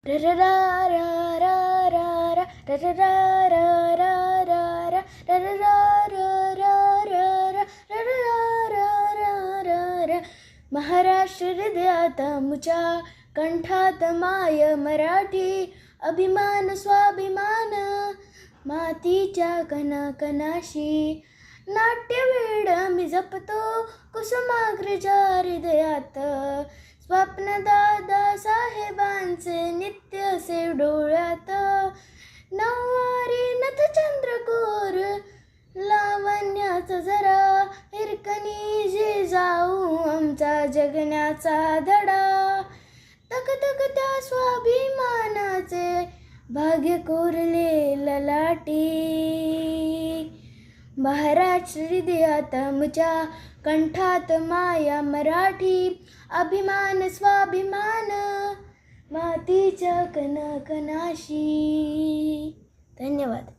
र र रा रा रा रा रा र र रा रा रा रा रा र र रा रा रा रा रा र र रा रा रा रा रा. महाराष्ट्र हृदयात आमच्या, कंठात माय मराठी, अभिमान स्वाभिमान मातीच्या कणाकणाशी. नाट्यवेड मी जपतो कुसुमाग्रजा हृदयात, स्वप्न दादा साहेबांचे नित्य असे डोळ्यात. नऊवारी नथ चंद्रकोर लावण्याचा जरा हिरकणी जे जाऊ आमचा जगण्याचा धडा. तक तक त्या स्वाभिमानाचे भाग्य कोरले ललाटी. महाराष्ट्र हृदयात आमच्या, कंठात माया मराठी, अभिमान स्वाभिमान मातीच्या कणाकणाशी. धन्यवाद.